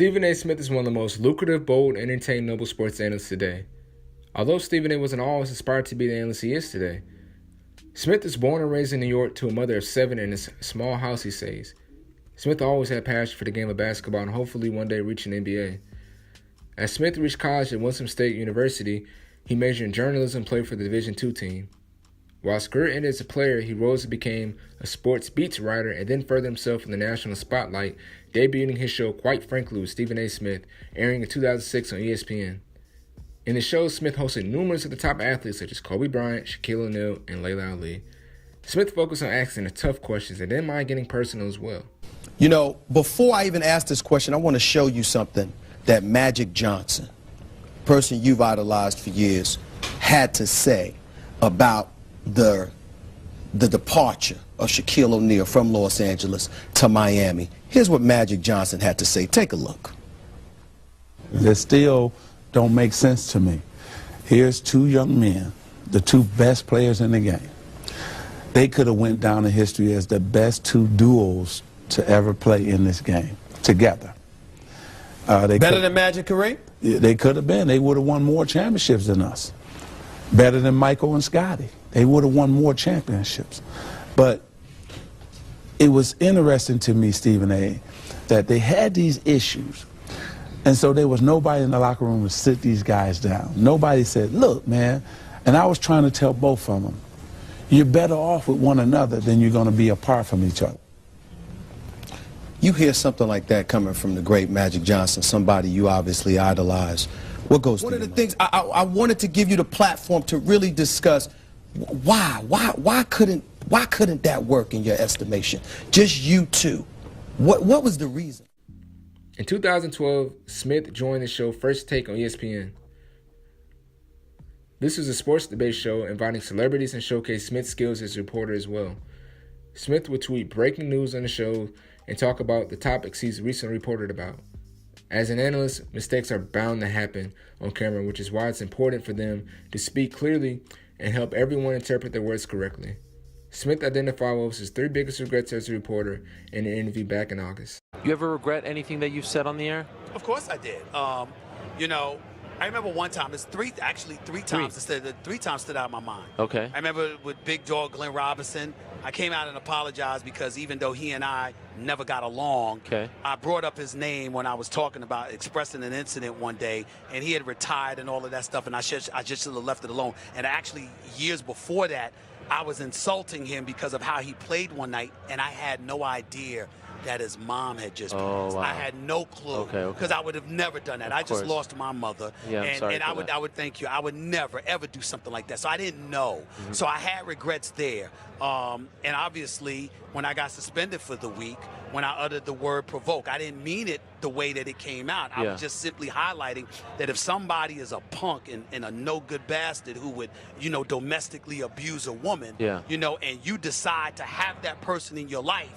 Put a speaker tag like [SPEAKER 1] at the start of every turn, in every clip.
[SPEAKER 1] Stephen A. Smith is one of the most lucrative, bold, entertaining, noble sports analysts today. Although Stephen A. wasn't always inspired to be the analyst he is today. Smith was born and raised in New York to a mother of 7 in a small house, he says. Smith always had passion for the game of basketball and hopefully one day reach an NBA. As Smith reached college at Winston State University, he majored in journalism and played for the Division II team. While his career ended as a player, he rose and became a sports beats writer and then furthered himself in the national spotlight, debuting his show Quite Frankly with Stephen A. Smith, airing in 2006 on ESPN. In the show, Smith hosted numerous of the top athletes such as Kobe Bryant, Shaquille O'Neal, and Layla Ali. Smith focused on asking the tough questions and didn't mind getting personal as well.
[SPEAKER 2] You know, before I even ask this question, I want to show you something that Magic Johnson, person you've idolized for years, had to say about the departure of Shaquille O'Neal from Los Angeles to Miami. Here's what Magic Johnson had to say. Take a look.
[SPEAKER 3] They still don't make sense to me. Here's two young men, the two best players in the game. They could have went down in history as the best two duos to ever play in this game together.
[SPEAKER 4] Better than Magic Kareem?
[SPEAKER 3] They could have been. They would have won more championships than us. Better than Michael and Scottie. They would have won more championships. But it was interesting to me, Stephen A., that they had these issues. And so there was nobody in the locker room to sit these guys down. Nobody said, look, man, and I was trying to tell both of them, you're better off with one another than you're going to be apart from each other.
[SPEAKER 2] You hear something like that coming from the great Magic Johnson, somebody you obviously idolize. What goes through your mind? One of the things I wanted to give you the platform to really discuss why couldn't that work in your estimation? Just you two. What was the reason?
[SPEAKER 1] In 2012, Smith joined the show First Take on ESPN. This was a sports debate show inviting celebrities and showcase Smith's skills as a reporter as well. Smith would tweet breaking news on the show and talk about the topics he's recently reported about. As an analyst, mistakes are bound to happen on camera, which is why it's important for them to speak clearly and help everyone interpret their words correctly. Smith identified what was his 3 biggest regrets as a reporter in an interview back in August.
[SPEAKER 4] You ever regret anything that you've said on the air?
[SPEAKER 5] Of course I did. You know, I remember one time, it's three times, the 3 times stood out of my mind.
[SPEAKER 4] Okay.
[SPEAKER 5] I remember with Big Dog Glenn Robinson, I came out and apologized because even though he and I never got along, I brought up his name when I was talking about expressing an incident one day, and he had retired and all of that stuff, and I just should have left it alone. And actually, years before that, I was insulting him because of how he played one night, and I had no idea that his mom had just passed. Wow. I had no clue because I would have never done that. I just lost my mother, and I would thank you. I would never ever do something like that. So I didn't know. So I had regrets there. And obviously, when I got suspended for the week, when I uttered the word provoke, I didn't mean it the way that it came out. I was just simply highlighting that if somebody is a punk and a no-good bastard who would, domestically abuse a woman, and you decide to have that person in your life,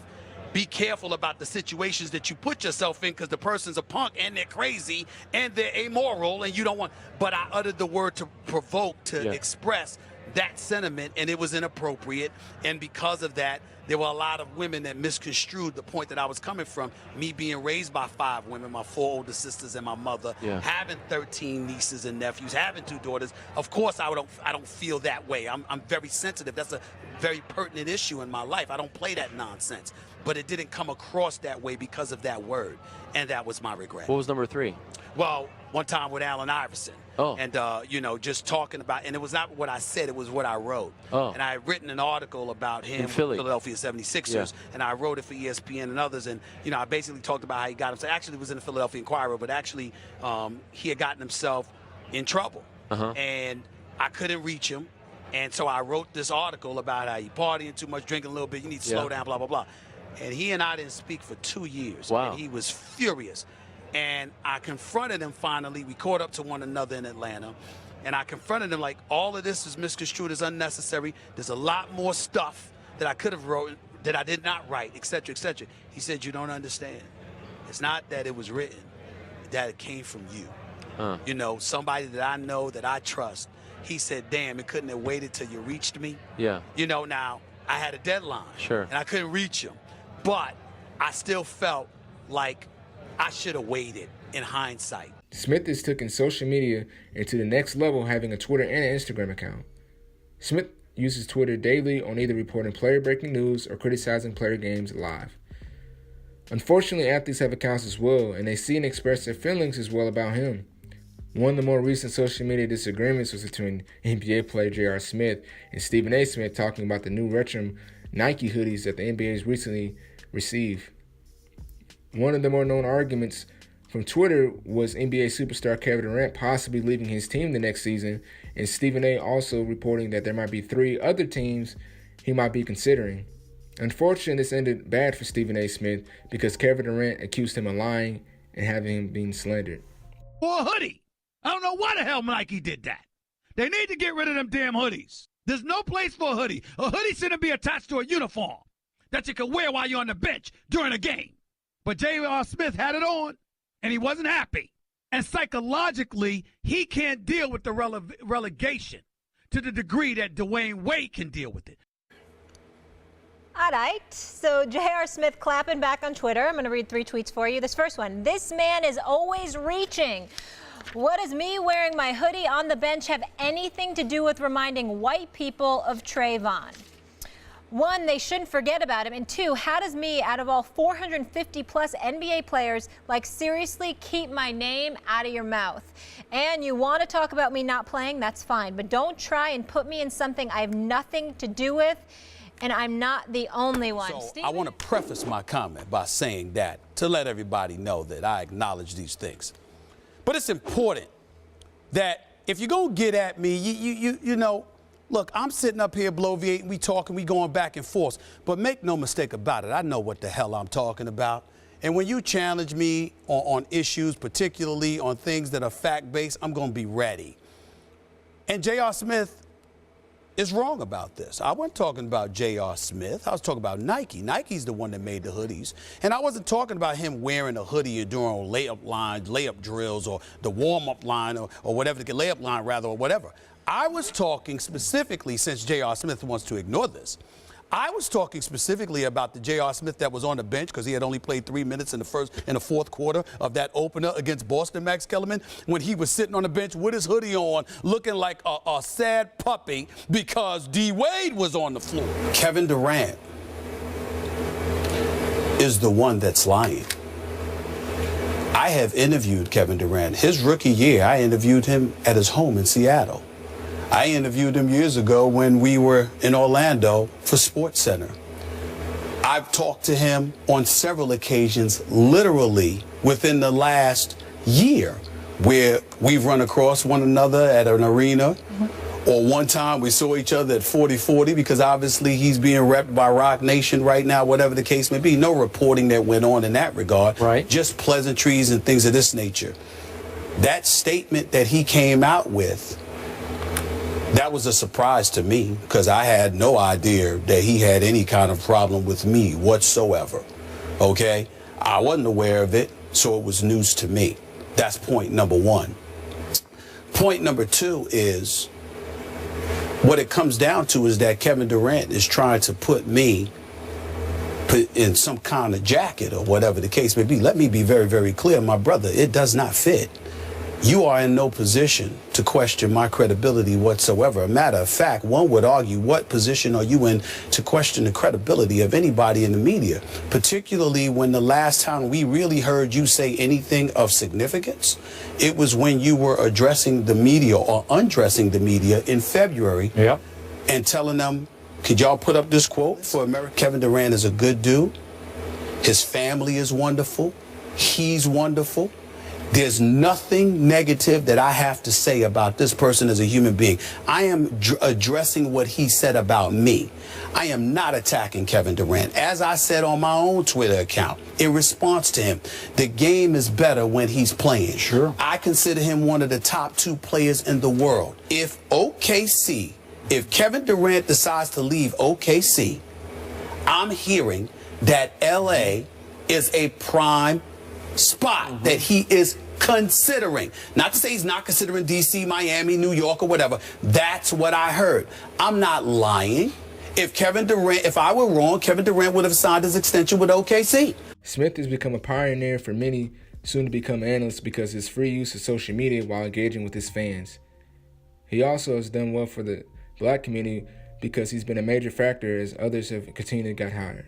[SPEAKER 5] be careful about the situations that you put yourself in because the person's a punk and they're crazy and they're amoral and you don't want. But I uttered the word to provoke, to express that sentiment, and it was inappropriate. And because of that, there were a lot of women that misconstrued the point that I was coming from. Me being raised by 5 women, my 4 older sisters and my mother, having 13 nieces and nephews, having 2 daughters. Of course, I don't feel that way. I'm very sensitive. That's a very pertinent issue in my life. I don't play that nonsense. But it didn't come across that way because of that word, and that was my regret.
[SPEAKER 4] What was number 3?
[SPEAKER 5] Well, one time with Allen Iverson. And, just talking about, and it was not what I said, it was what I wrote. And I had written an article about him, Philadelphia 76ers, and I wrote it for ESPN and others. And, I basically talked about how he got himself, actually it was in the Philadelphia Inquirer, but actually he had gotten himself in trouble. And I couldn't reach him. And so I wrote this article about how he partying too much, drinking a little bit, you need to slow down, blah, blah, blah. And he and I didn't speak for 2 years.
[SPEAKER 4] Wow.
[SPEAKER 5] And he was furious. And I confronted him finally. We caught up to one another in Atlanta. And I confronted him like, all of this is misconstrued, is unnecessary. There's a lot more stuff that I could have wrote that I did not write, et cetera, et cetera. He said, you don't understand. It's not that it was written, that it came from you. Somebody that I know, that I trust. He said, damn, it couldn't have waited till you reached me. Now, I had a deadline.
[SPEAKER 4] Sure.
[SPEAKER 5] And I couldn't reach him. But I still felt like I should have waited in hindsight.
[SPEAKER 1] Smith has taken social media into the next level, having a Twitter and an Instagram account. Smith uses Twitter daily on either reporting player breaking news or criticizing player games live. Unfortunately, athletes have accounts as well, and they see and express their feelings as well about him. One of the more recent social media disagreements was between NBA player J.R. Smith and Stephen A. Smith, talking about the new retro Nike hoodies that the NBA has recently received. One of the more known arguments from Twitter was NBA superstar Kevin Durant possibly leaving his team the next season, and Stephen A. also reporting that there might be 3 other teams he might be considering. Unfortunately, this ended bad for Stephen A. Smith because Kevin Durant accused him of lying and having him being slandered.
[SPEAKER 6] For a hoodie. I don't know why the hell Nike did that. They need to get rid of them damn hoodies. There's no place for a hoodie. A hoodie shouldn't be attached to a uniform that you can wear while you're on the bench during a game. But J.R. Smith had it on, and he wasn't happy. And psychologically, he can't deal with the relegation to the degree that Dwayne Wade can deal with it.
[SPEAKER 7] All right, so J.R. Smith clapping back on Twitter. I'm going to read 3 tweets for you. This first one, this man is always reaching. What does me wearing my hoodie on the bench have anything to do with reminding white people of Trayvon? 1, they shouldn't forget about him. And 2, how does me, out of all 450-plus NBA players, seriously keep my name out of your mouth? And you want to talk about me not playing, that's fine. But don't try and put me in something I have nothing to do with. And I'm not the only one.
[SPEAKER 8] So
[SPEAKER 7] Steven?
[SPEAKER 8] I want to preface my comment by saying that to let everybody know that I acknowledge these things. But it's important that if you're going to get at me, you know, look, I'm sitting up here bloviating, we talking, we going back and forth. But make no mistake about it, I know what the hell I'm talking about. And when you challenge me on issues, particularly on things that are fact-based, I'm going to be ready. And J.R. Smith is wrong about this. I wasn't talking about J.R. Smith. I was talking about Nike. Nike's the one that made the hoodies. And I wasn't talking about him wearing a hoodie during layup lines, layup drills, or the warm-up line, or whatever, the layup line, rather, or whatever. I was talking specifically, since J.R. Smith wants to ignore this, I was talking specifically about the J.R. Smith that was on the bench because he had only played 3 minutes in the fourth quarter of that opener against Boston, Max Kellerman, when he was sitting on the bench with his hoodie on, looking like a sad puppy because D. Wade was on the floor. Kevin Durant is the one that's lying. I have interviewed Kevin Durant. His rookie year, I interviewed him at his home in Seattle. I interviewed him years ago when we were in Orlando for SportsCenter. I've talked to him on several occasions, literally within the last year, where we've run across one another at an arena, or one time we saw each other at 40-40 because obviously he's being repped by Rock Nation right now, whatever the case may be. No reporting that went on in that regard, right? Just pleasantries and things of this nature. That statement that he came out with, that was a surprise to me because I had no idea that he had any kind of problem with me whatsoever, okay? I wasn't aware of it, so it was news to me. That's point number 1. Point number 2 is, what it comes down to is that Kevin Durant is trying to put me in some kind of jacket or whatever the case may be. Let me be very, very clear, my brother, it does not fit. You are in no position to question my credibility whatsoever. A matter of fact, one would argue, what position are you in to question the credibility of anybody in the media, particularly when the last time we really heard you say anything of significance, it was when you were addressing the media or undressing the media in February and telling them, could y'all put up this quote for America? Kevin Durant is a good dude. His family is wonderful. He's wonderful. There's nothing negative that I have to say about this person as a human being. I am addressing what he said about me. I am not attacking Kevin Durant. As I said on my own Twitter account, in response to him, the game is better when he's playing. Sure. I consider him one of the top 2 players in the world. If Kevin Durant decides to leave OKC, I'm hearing that LA is a prime spot that he is considering. Not to say he's not considering DC, Miami, New York, or whatever. That's what I heard. I'm not lying. If I were wrong, Kevin Durant would have signed his extension with OKC.
[SPEAKER 1] Smith has become a pioneer for many soon to become analysts because of his free use of social media while engaging with his fans. He also has done well for the black community because he's been a major factor as others have continued to get hired.